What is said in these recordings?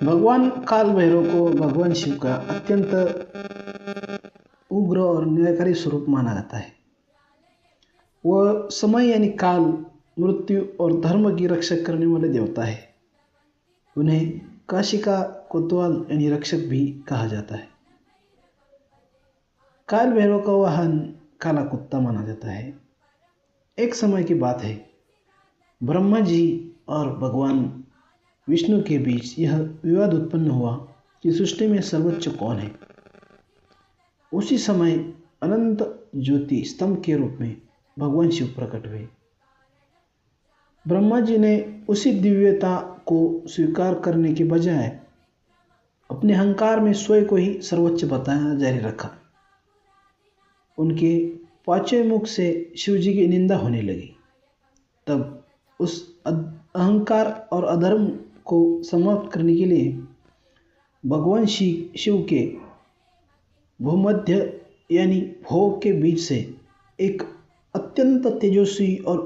भगवान काल भैरव को भगवान शिव का अत्यंत उग्र और न्यायकारी स्वरूप माना जाता है। वह समय यानी काल, मृत्यु और धर्म की रक्षा करने वाले देवता है। उन्हें काशी का कोतवाल यानी रक्षक भी कहा जाता है। काल भैरव का वाहन काला कुत्ता माना जाता है। एक समय की बात है, ब्रह्मा जी और भगवान विष्णु के बीच यह विवाद उत्पन्न हुआ कि सृष्टि में सर्वोच्च कौन है। उसी समय अनंत ज्योति स्तंभ के रूप में भगवान शिव प्रकट हुए। ब्रह्मा जी ने उसी दिव्यता को स्वीकार करने के बजाय अपने अहंकार में स्वयं को ही सर्वोच्च बताना जारी रखा। उनके पांचवें मुख से शिव जी की निंदा होने लगी। तब उस अहंकार और अधर्म को समाप्त करने के लिए भगवान शिव के भूमध्य यानी भोग के बीच से एक अत्यंत तेजस्वी और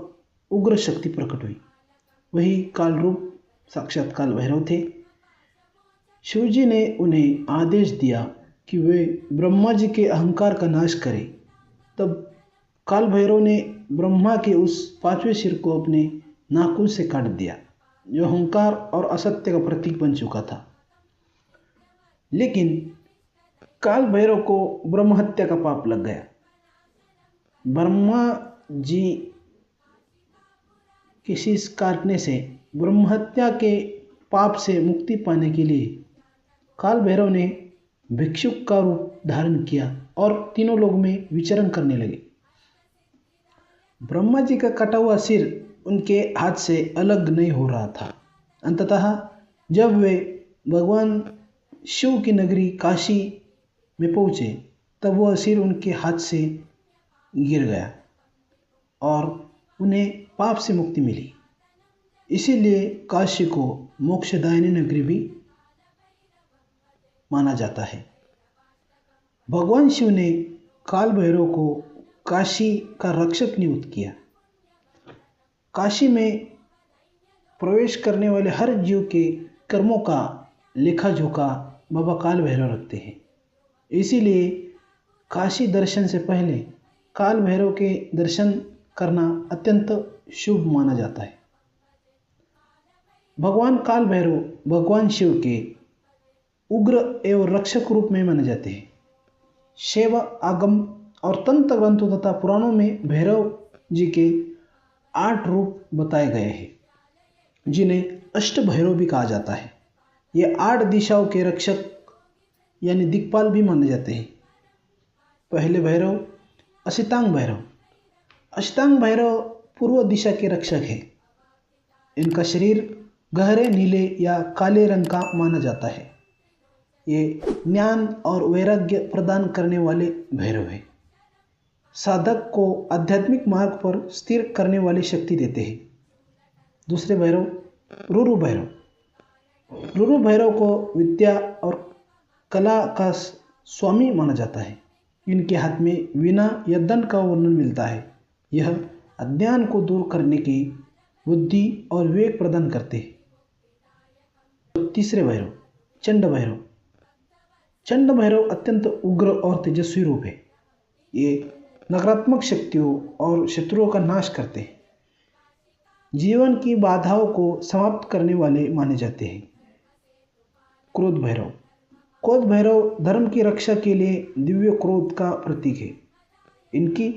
उग्र शक्ति प्रकट हुई। वही काल रूप साक्षात काल भैरव थे। शिव जी ने उन्हें आदेश दिया कि वे ब्रह्मा जी के अहंकार का नाश करें। तब काल भैरव ने ब्रह्मा के उस पांचवें सिर को अपने नाखून से काट दिया, जो अहंकार और असत्य का प्रतीक बन चुका था। लेकिन काल भैरव को ब्रह्म हत्या का पाप लग गया। ब्रह्मा जी की शीश काटने से ब्रह्म हत्या के पाप से मुक्ति पाने के लिए काल भैरव ने भिक्षुक का रूप धारण किया और तीनों लोक में विचरण करने लगे। ब्रह्मा जी का कटा हुआ सिर उनके हाथ से अलग नहीं हो रहा था। अंततः जब वे भगवान शिव की नगरी काशी में पहुँचे, तब वह सिर उनके हाथ से गिर गया और उन्हें पाप से मुक्ति मिली। इसीलिए काशी को मोक्षदायिनी नगरी भी माना जाता है। भगवान शिव ने काल भैरव को काशी का रक्षक नियुक्त किया। काशी में प्रवेश करने वाले हर जीव के कर्मों का लेखा जोखा बाबा काल भैरव रखते हैं। इसीलिए काशी दर्शन से पहले काल भैरव के दर्शन करना अत्यंत शुभ माना जाता है। भगवान काल भैरव भगवान शिव के उग्र एवं रक्षक रूप में माने जाते हैं। शैव आगम और तंत्र ग्रंथों तथा पुराणों में भैरव जी के 8 रूप बताए गए हैं, जिन्हें अष्ट भैरव भी कहा जाता है। ये 8 दिशाओं के रक्षक यानी दिक्पाल भी माने जाते हैं। पहले भैरव असितांग भैरव। अष्टांग भैरव पूर्व दिशा के रक्षक हैं। इनका शरीर गहरे नीले या काले रंग का माना जाता है। ये ज्ञान और वैराग्य प्रदान करने वाले भैरव हैं। साधक को आध्यात्मिक मार्ग पर स्थिर करने वाली शक्ति देते हैं। दूसरे भैरव रुरु भैरव। रुरु भैरव को विद्या और कला का स्वामी माना जाता है। इनके हाथ में वीणा या दंड का वर्णन मिलता है। यह अज्ञान को दूर करने की बुद्धि और विवेक प्रदान करते हैं। तीसरे भैरव चंड भैरव। चंड भैरव अत्यंत उग्र और तेजस्वी रूप है। ये नकारात्मक शक्तियों और शत्रुओं का नाश करते हैं। जीवन की बाधाओं को समाप्त करने वाले माने जाते हैं। क्रोध भैरव। क्रोध भैरव धर्म की रक्षा के लिए दिव्य क्रोध का प्रतीक है। इनकी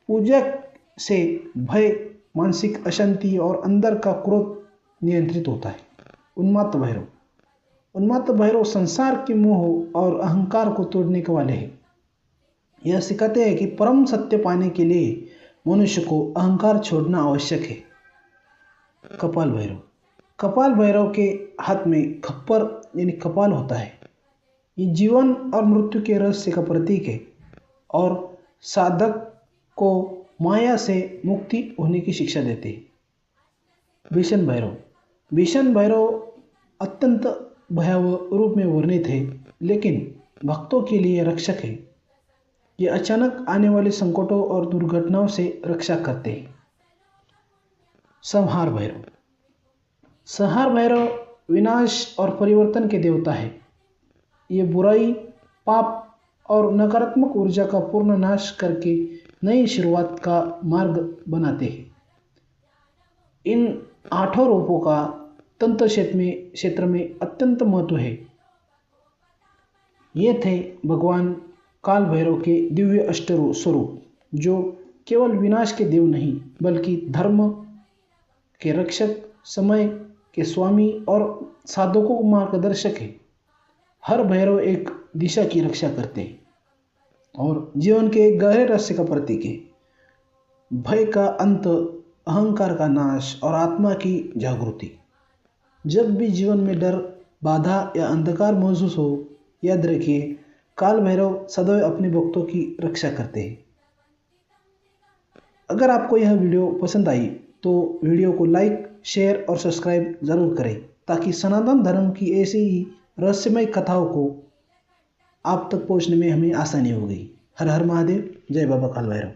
पूजा से भय, मानसिक अशांति और अंदर का क्रोध नियंत्रित होता है। उन्माद भैरव। उन्माद भैरव संसार के मोह और अहंकार को तोड़ने के वाले हैं। यह सिखाते हैं कि परम सत्य पाने के लिए मनुष्य को अहंकार छोड़ना आवश्यक है। कपाल भैरव। कपाल भैरव के हाथ में खप्पर यानी कपाल होता है। ये जीवन और मृत्यु के रहस्य का प्रतीक है और साधक को माया से मुक्ति होने की शिक्षा देते हैं। भीषण भैरव। भीषण भैरव अत्यंत भयावह रूप में वर्णित है, लेकिन भक्तों के लिए रक्षक है। ये अचानक आने वाले संकटों और दुर्घटनाओं से रक्षा करते हैं। संहार भैरव। संहार भैरव विनाश और परिवर्तन के देवता है। ये बुराई, पाप और नकारात्मक ऊर्जा का पूर्ण नाश करके नई शुरुआत का मार्ग बनाते हैं। इन 8 रूपों का तंत्र क्षेत्र में अत्यंत महत्व है। ये थे भगवान काल भैरव के दिव्य स्वरूप, जो केवल विनाश के देव नहीं बल्कि धर्म के रक्षक, समय के स्वामी और साधकों को मार्गदर्शक है। हर भैरव एक दिशा की रक्षा करते हैं और जीवन के गहरे रहस्य का प्रतीक है। भय का अंत, अहंकार का नाश और आत्मा की जागृति। जब भी जीवन में डर, बाधा या अंधकार महसूस हो, याद रखिए काल भैरव सदैव अपने भक्तों की रक्षा करते हैं। अगर आपको यह वीडियो पसंद आई तो वीडियो को लाइक, शेयर और सब्सक्राइब जरूर करें, ताकि सनातन धर्म की ऐसी ही रहस्यमय कथाओं को आप तक पहुंचने में हमें आसानी होगी। हर हर महादेव। जय बाबा काल भैरव।